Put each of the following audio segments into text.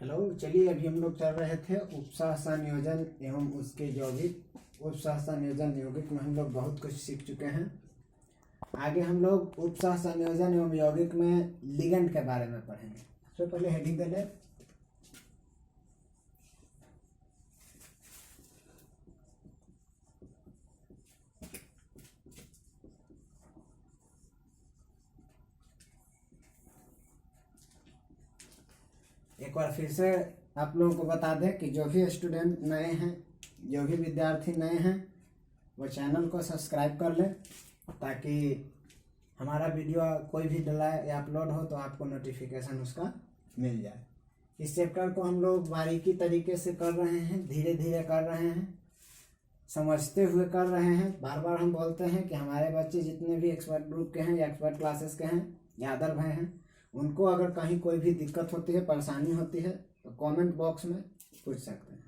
Hello, चलिए अभी हम लोग चल रहे थे उपसह संयोजन एवं उसके यौगिक। उपसह संयोजन यौगिक में हम लोग बहुत कुछ सीख चुके हैं। आगे हम लोग उपसह संयोजन एवं यौगिक में लिगेंड के बारे में पढ़ेंगे। सबसे पहले हेडिंग दे लें। एक बार फिर से आप लोगों को बता दें कि जो भी स्टूडेंट नए हैं, जो भी विद्यार्थी नए हैं, वो चैनल को सब्सक्राइब कर लें ताकि हमारा वीडियो कोई भी डला या अपलोड हो तो आपको नोटिफिकेशन उसका मिल जाए। इस चैप्टर को हम लोग बारीकी तरीके से कर रहे हैं, धीरे धीरे कर रहे हैं, समझते हुए कर रहे हैं। बार बार हम बोलते हैं कि हमारे बच्चे जितने भी एक्सपर्ट ग्रुप के हैं या एक्सपर्ट क्लासेस के हैं या अदर भाई हैं, उनको अगर कहीं कोई भी दिक्कत होती है, परेशानी होती है तो कमेंट बॉक्स में पूछ सकते हैं,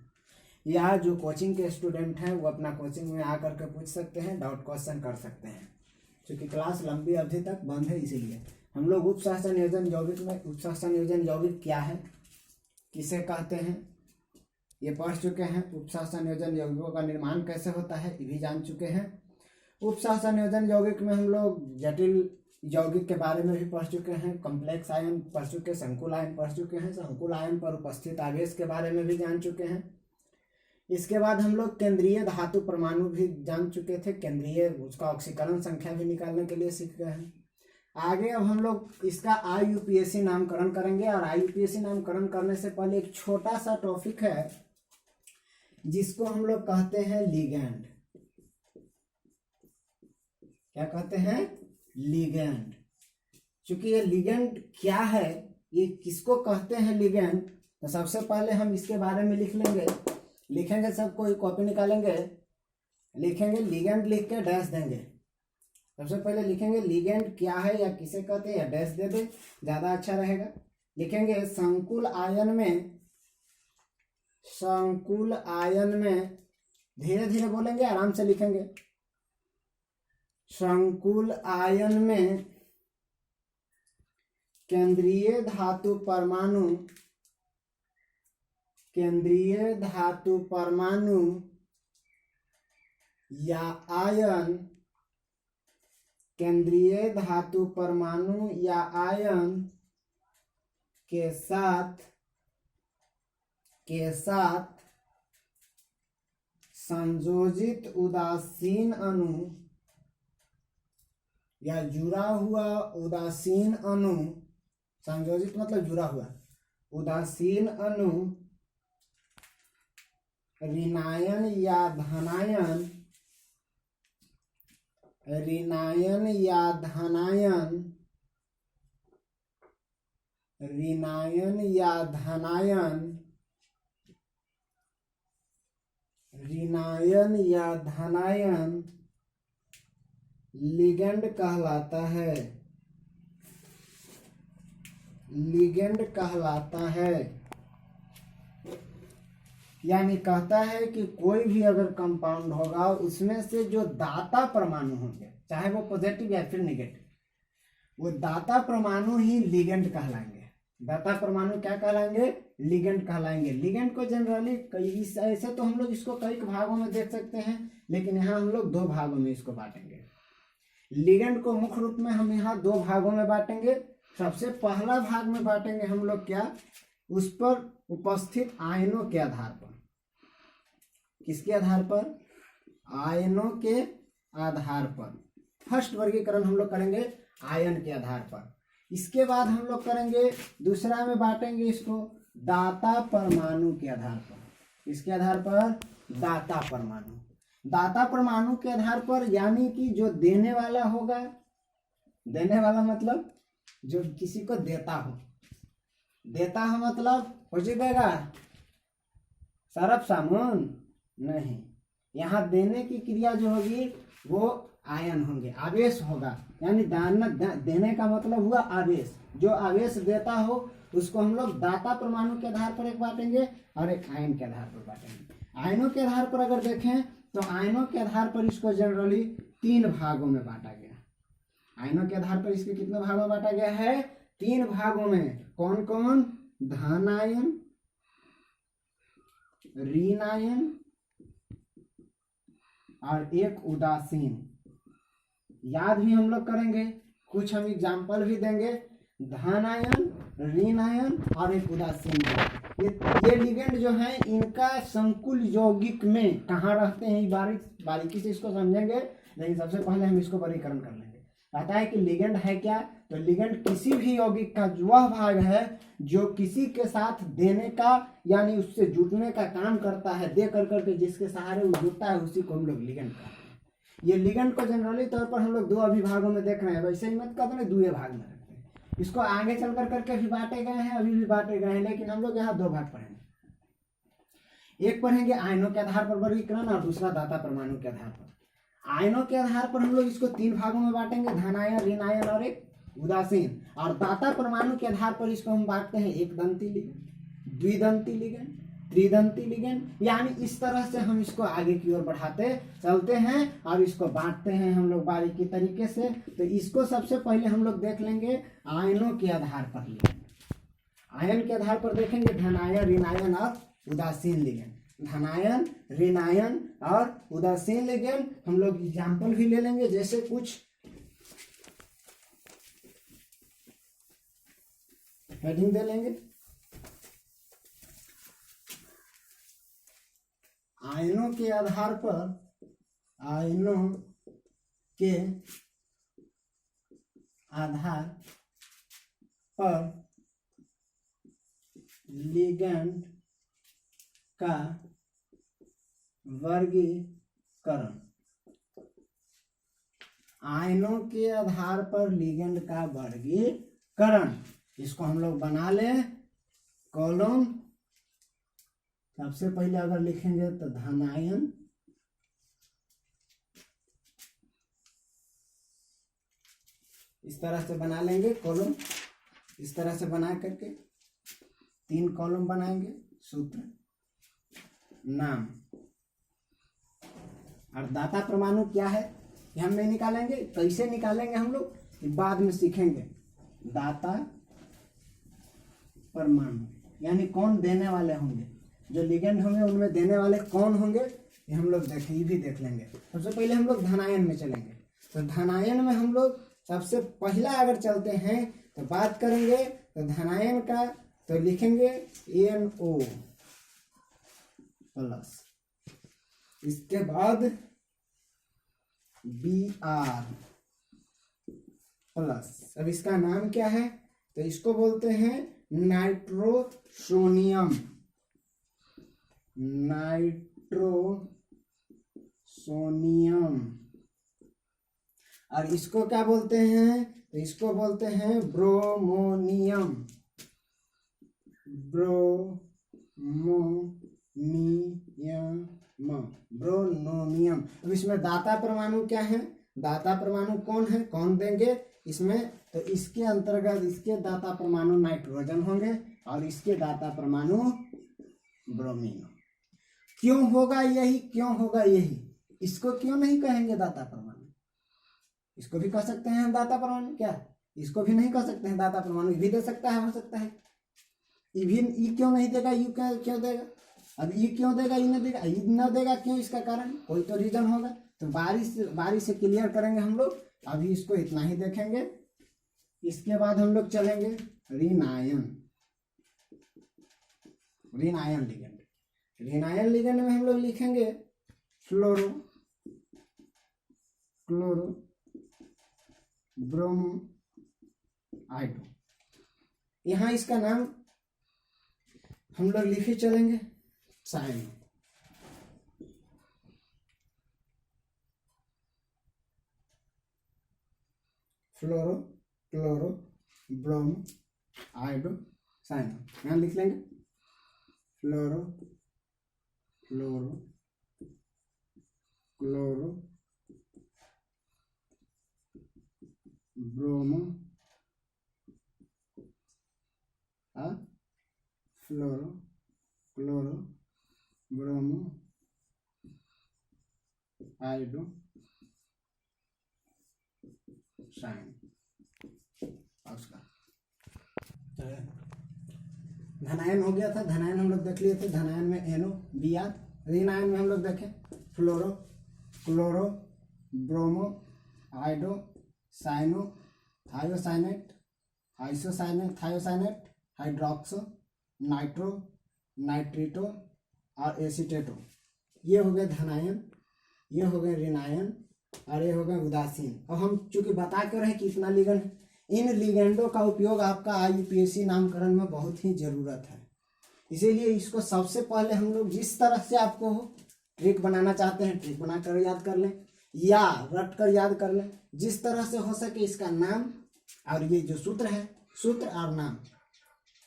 या जो कोचिंग के स्टूडेंट हैं वो अपना कोचिंग में आकर के पूछ सकते हैं, डाउट क्वेश्चन कर सकते हैं। क्योंकि क्लास लंबी अवधि तक बंद है, इसीलिए हम लोग उपसह संयोजन यौगिक में उपसह संयोजन यौगिक क्या है, किसे कहते हैं, ये पढ़ चुके हैं। उपसह संयोजन यौगिकों का निर्माण कैसे होता है ये भी जान चुके हैं। उपसह संयोजन यौगिक में हम लोग जटिल यौगिक के बारे में भी पढ़ चुके हैं, कॉम्प्लेक्स आयन पढ़ चुके, संकुल आयन पढ़ चुके हैं, संकुल आयन पर उपस्थित आवेश के बारे में भी जान चुके हैं। इसके बाद हम लोग केंद्रीय धातु परमाणु भी जान चुके थे, केंद्रीय उसका ऑक्सीकरण संख्या भी निकालने के लिए सीख गए हैं। आगे अब हम लोग इसका IUPAC नामकरण करेंगे, और IUPAC नामकरण करने से पहले एक छोटा सा टॉपिक है जिसको हम लोग कहते हैं लिगेंड। क्या कहते हैं? लिगेंड। क्योंकि ये लिगेंड क्या है, ये किसको कहते हैं लिगेंड, तो सबसे पहले हम इसके बारे में लिख लेंगे। लिखेंगे, सब कोई कॉपी निकालेंगे, लिखेंगे लिगेंड, लिख के डैश देंगे। सबसे पहले लिखेंगे लिगेंड क्या है या किसे कहते हैं, या डैश दे दे, ज़्यादा अच्छा रहेगा। लिखेंगे संकुल आयन में, संकुल आयन में, धीरे धीरे बोलेंगे, आराम से लिखेंगे। संकुल आयन में केंद्रीय धातु परमाणु, केंद्रीय धातु परमाणु या आयन, केंद्रीय धातु परमाणु या आयन के साथ संयोजित उदासीन अणु या जुड़ा हुआ उदासीन अणु, संयोजित मतलब जुड़ा हुआ, उदासीन अणु ऋणायन या धनायन, ऋणायन या धनायन, ऋणायन या धनायन, ऋणायन या धनायन लिगेंड कहलाता है, लिगेंड कहलाता है। यानी कहता है कि कोई भी अगर कंपाउंड होगा उसमें से जो दाता परमाणु होंगे, चाहे वो पॉजिटिव या फिर नेगेटिव, वो दाता परमाणु ही लिगेंड कहलाएंगे। दाता परमाणु क्या कहलाएंगे? लिगेंड कहलाएंगे। लिगेंड को जनरली ऐसे तो हम लोग इसको कई भागों में देख सकते हैं, लेकिन यहाँ हम लोग 2 भागों में इसको बांटेंगे। लिगेंड को मुख्य रूप में हम यहाँ 2 भागों में बांटेंगे। सबसे पहला भाग में बांटेंगे हम लोग क्या, उस पर उपस्थित आयनों के आधार पर। किसके आधार पर? आयनों के आधार पर। फर्स्ट वर्गीकरण हम लोग करेंगे आयन के आधार पर। इसके बाद हम लोग करेंगे, दूसरा में बांटेंगे इसको दाता परमाणु के आधार पर। इसके आधार पर दाता परमाणु, दाता परमाणु के आधार पर, यानी कि जो देने वाला होगा, देने वाला मतलब जो किसी को देता हो, देता हो मतलब हो जाएगा सरफ सामुन नहीं, यहाँ देने की क्रिया जो होगी वो आयन होंगे, आवेश होगा। यानी देने का मतलब हुआ आवेश। जो आवेश देता हो उसको हम लोग दाता परमाणु के आधार पर एक बांटेंगे और एक आयन के आधार पर बांटेंगे। आयनों के आधार पर अगर देखें तो आयनों के आधार पर इसको जनरली 3 भागों में बांटा गया। आयनों के आधार पर इसके कितने भागों में बांटा गया है? 3 भागों में। कौन कौन? धन आयन, ऋण आयन और एक उदासीन। याद भी हम लोग करेंगे, कुछ हम एग्जाम्पल भी देंगे। धन आयन, ऋण आयन और एक उदासीन। ये लिगेंड जो है इनका संकुल यौगिक में कहाँ रहते हैं, बारीकी से इसको समझेंगे, लेकिन सबसे पहले हम इसको वर्गीकरण कर लेंगे। कहता है कि लिगेंड है क्या, तो लिगेंड किसी भी यौगिक का वह भाग है जो किसी के साथ देने का यानी उससे जुटने का काम करता है, दे कर करके जिसके सहारे वो जुटता है, उसी को हम लोग लिगेंड कहते हैं। ये लिगेंड को जनरली तौर पर हम लोग दो अभिभागों में देख रहे हैं, वैसे ही मत कहते हैं दुए भाग में रखते हैं। इसको आगे चल कर करके भी बांटे गए हैं, अभी भी बांटे गए हैं, लेकिन हम लोग यहाँ दो भाग पढ़ेंगे। एक पढ़ेंगे आयनों के आधार पर वर्गीकरण और दूसरा दाता परमाणु के आधार पर। आयनों के आधार पर हम लोग इसको तीन भागों में बांटेंगे, धन आयन, ऋण आयन और एक उदासीन। और दाता परमाणु के आधार पर इसको हम बांटते हैं एक दंती लिगेंड, द्विदंती लिगेंड, त्रिदंती लिगेंड। यानी इस तरह से हम इसको आगे की ओर बढ़ाते चलते हैं और इसको बांटते हैं हम लोग बारीकी तरीके से। तो इसको सबसे पहले हम लोग देख लेंगे आयनों के आधार पर लिगेंड। आयन के आधार पर देखेंगे धन आयन, ऋण आयन और उदासीन लिगेंड। धन आयन, ऋण आयन और उदासीन लिगेंड हम लोग एग्जाम्पल भी ले लेंगे, जैसे कुछ हेडिंग दे लेंगे। आयनों के आधार पर, आयनों के आधार पर लिगेंड का वर्गीकरण। आयनों के आधार पर लिगेंड का वर्गीकरण, इसको हम लोग बना ले कॉलम। सबसे पहले अगर लिखेंगे तो धन आयन, इस तरह से बना लेंगे कॉलम, इस तरह से बना करके तीन कॉलम बनाएंगे। सूत्र, नाम और दाता परमाणु क्या है ये हम नहीं निकालेंगे। कैसे निकालेंगे हम लोग बाद में सीखेंगे। दाता परमाणु यानी कौन देने वाले होंगे, जो लिगेंड होंगे उनमें देने वाले कौन होंगे, ये हम लोग भी देख लेंगे। सबसे पहले हम लोग धनायन में चलेंगे। तो धनायन में हम लोग सबसे पहला अगर चलते हैं तो बात करेंगे तो धनायन का, तो लिखेंगे NO प्लस, इसके बाद Br प्लस। अब इसका नाम क्या है, तो इसको बोलते हैं नाइट्रोसोनियम, नाइट्रोसोनियम। और इसको क्या बोलते हैं, तो इसको बोलते हैं ब्रोमोनियम, ब्रोनोनियम। अब इसमें दाता परमाणु क्या है, दाता परमाणु कौन है, कौन देंगे इसमें, तो इसके अंतर्गत इसके दाता परमाणु नाइट्रोजन होंगे और इसके दाता परमाणु ब्रोमीन। क्यों होगा यही, क्यों होगा यही, इसको क्यों नहीं कहेंगे दाता परमाणु, इसको भी कह सकते हैं हम दाता परमाणु, क्या इसको भी नहीं कह सकते हैं दाता परमाणु, भी दे सकता है, हो सकता है। ई क्यों नहीं देगा, यू क्यों देगा, अब ई क्यों देगा, ई न देगा, ई न देगा क्यों, इसका कारण कोई तो रीजन होगा। तो बारी से क्लियर करेंगे हम लोग। अभी इसको इतना ही देखेंगे, इसके बाद हम लोग चलेंगे ऋण आयन, ऋण आयन लिगेंड। ऋण आयन लिगेंड में हम लोग लिखेंगे फ्लोरो, क्लोरो, ब्रोमो, आइडो। यहाँ इसका नाम हम लोग लिखे चलेंगे साइन। फ्लोरो, क्लोरो, ब्रोमो, आइडो, साइन। यहाँ लिख लेंगे फ्लोरो, क्लोरो, क्लोरो, ब्रोमो, फ्लोरो, क्लोरो, ब्रोमो, आइडो, साइन। उसका धनायन हो गया था, धनायन हम लोग देख लिए थे, धनायन में एनो बी याद। ऋणायन में हम लोग देखें fluoro, chloro, bromo, hydro, cyano, thiocyanate, thiocyanate, hydroxo, nitro, nitrito और एसीटेटो। ये हो गए धनायन, ये हो गए ऋणायन और ये हो गए उदासीन। अब हम चूंकि बता कर रहे कि इतना लिगेंड है, इन लिगेंडों का उपयोग आपका IUPAC नामकरण में बहुत ही जरूरत है। इसीलिए इसको सबसे पहले हम लोग जिस तरह से आपको ट्रिक बनाना चाहते हैं ट्रिक बनाकर याद कर लें या रट कर याद कर लें, जिस तरह से हो सके इसका नाम और ये जो सूत्र है, सूत्र और नाम,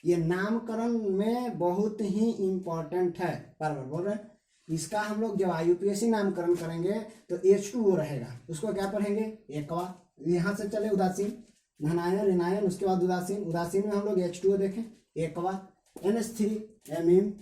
ये नामकरण में बहुत ही इम्पोर्टेंट है। बराबर बोल रहे हैं। इसका हम लोग जब IUPAC नामकरण करेंगे तो H2O रहेगा, उसको क्या पढ़ेंगे एकवा। यहाँ से चले उदासीन, धनायन, ऋणायन, उसके बाद उदासीन। उदासीन में हम लोग H2O देखें एकवा, NH3 amine,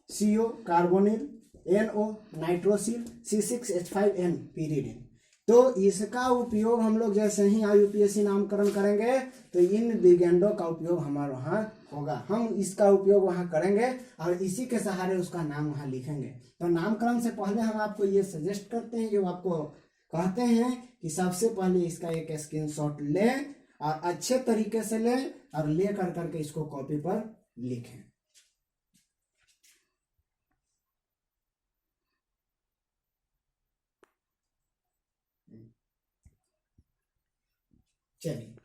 CO carbonyl, NO nitrosyl, C6H5N pyridine. तो इसका उपयोग हम लोग जैसे ही IUPAC नामकरण करेंगे तो इन लिगेंडों का उपयोग हमारे वहाँ होगा, हम इसका उपयोग वहाँ करेंगे और इसी के सहारे उसका नाम वहाँ लिखेंगे। तो नामकरण से पहले हम आपको ये सजेस्ट करते हैं, जो आपको कहते हैं कि सबसे पहले इसका एक स्क्रीनशॉट लें और अच्छे तरीके से लें और ले कर करके इसको कॉपी पर लिखें। चलिए,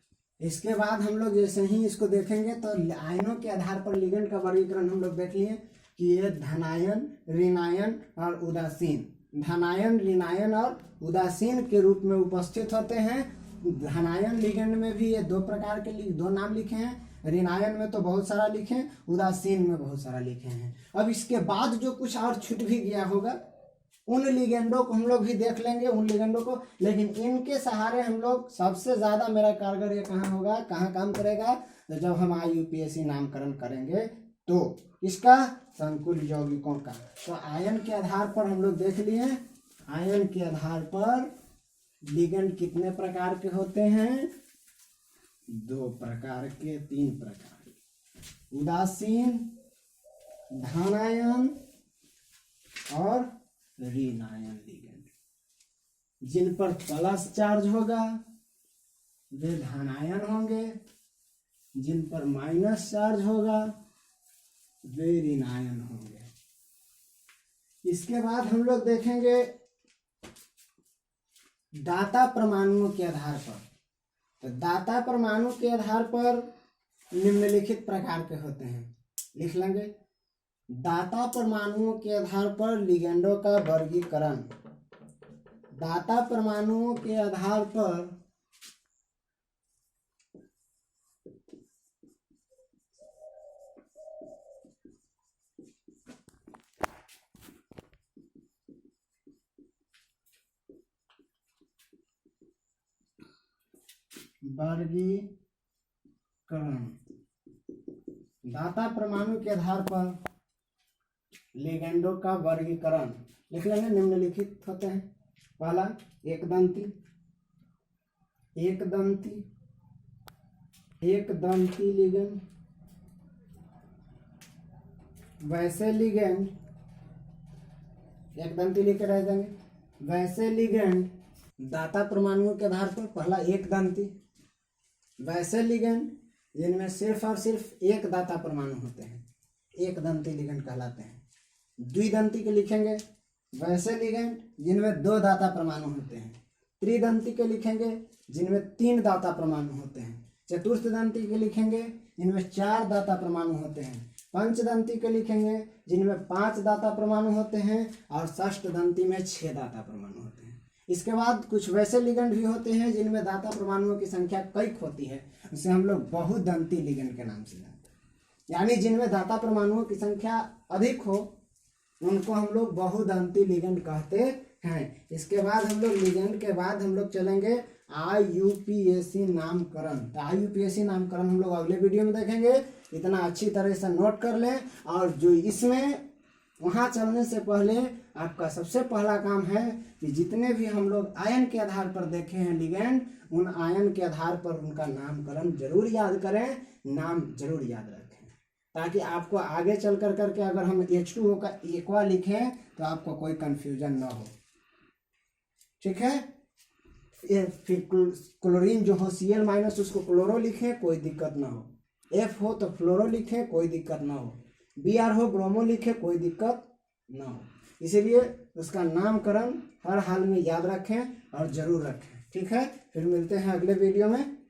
इसके बाद हम लोग जैसे ही इसको देखेंगे तो आयनों के आधार पर लिगेंड का वर्गीकरण हम लोग देख लिए कि ये धनायन, ऋणायन और उदासीन, धनायन, ऋणायन और उदासीन के रूप में उपस्थित होते हैं। धनायन लिगेंड में भी ये दो प्रकार के दो नाम लिखे हैं, ऋणायन में तो बहुत सारा लिखे, उदासीन में बहुत सारा लिखे हैं। अब इसके बाद जो कुछ और छूट भी गया होगा उन लिगेंडों को हम लोग भी देख लेंगे, उन लिगेंडों को, लेकिन इनके सहारे हम लोग सबसे ज्यादा मेरा कारगर ये कहाँ होगा, कहाँ काम करेगा, तो जब हम IUPAC नामकरण करेंगे तो इसका संकुल यौगिकों का। तो आयन के आधार पर हम लोग देख लिए, आयन के आधार पर लिगेंड कितने प्रकार के होते हैं, दो प्रकार के, तीन प्रकार, उदासीन, धनायन और ऋणायन लिगेंड। जिन पर प्लस चार्ज होगा वे धनायन होंगे, जिन पर माइनस चार्ज होगा वे ऋणायन होंगे। इसके बाद हम लोग देखेंगे दाता परमाणुओं के आधार पर। तो दाता परमाणु के आधार पर निम्नलिखित प्रकार के होते हैं, लिख लेंगे। दाता परमाणुओं के आधार पर लिगेंडों का वर्गीकरण। दाता परमाणुओं के आधार पर वर्गीकरण, दाता परमाणु के आधार पर लिगेंडों का वर्गीकरण लिख लेंगे। निम्नलिखित होते हैं। पहला एकदंती, एकदंती, एकदंती लिगेंड, वैसे लिगेंड, एकदंती लेकर रह जाएंगे। वैसे लिगेंड दाता परमाणुओं के आधार पर, पहला एकदंती, वैसे लिगेंड जिनमें सिर्फ और सिर्फ एक दाता परमाणु होते हैं, एकदंती लिगेंड कहलाते हैं। द्विदंती के लिखेंगे, वैसे लिगेंड जिनमें दो दाता परमाणु होते हैं। त्रिदंती के लिखेंगे जिनमें तीन दाता परमाणु होते हैं। चतुर्थ दंती के लिखेंगे जिनमें चार दाता परमाणु होते हैं। पंचदंती के लिखेंगे जिनमें 5 दाता परमाणु होते हैं और षष्ठ दंती में 6 दाता परमाणु होते हैं। इसके बाद कुछ वैसे लिगेंड भी होते हैं जिनमें दाता परमाणुओं की संख्या कई होती है, उसे हम लोग बहुदंती लिगेंड के नाम से जानते हैं। यानी जिनमें दाता परमाणुओं की संख्या अधिक हो उनको हम लोग बहुदंती लिगेंड कहते हैं। इसके बाद हम लोग लिगेंड के बाद हम लोग चलेंगे IUPAC नामकरण। तो IUPAC नामकरण हम लोग अगले वीडियो में देखेंगे। इतना अच्छी तरह से नोट कर लें। और जो इसमें वहाँ चलने से पहले आपका सबसे पहला काम है कि जितने भी हम लोग आयन के आधार पर देखे हैं लिगेंड, उन आयन के आधार पर उनका नामकरण जरूर याद करें, नाम जरूर याद रखें, ताकि आपको आगे चल कर करके अगर हम H2O का एक्वा लिखें तो आपको कोई कंफ्यूजन ना हो। ठीक है, फिर क्लोरीन जो हो Cl- उसको क्लोरो लिखें, कोई दिक्कत ना हो। F हो तो फ्लोरो लिखें, कोई दिक्कत ना हो। Br हो ब्रोमो लिखें, कोई दिक्कत ना हो। इसीलिए उसका नामकरण हर हाल में याद रखें और जरूर रखें। ठीक है, फिर मिलते हैं अगले वीडियो में।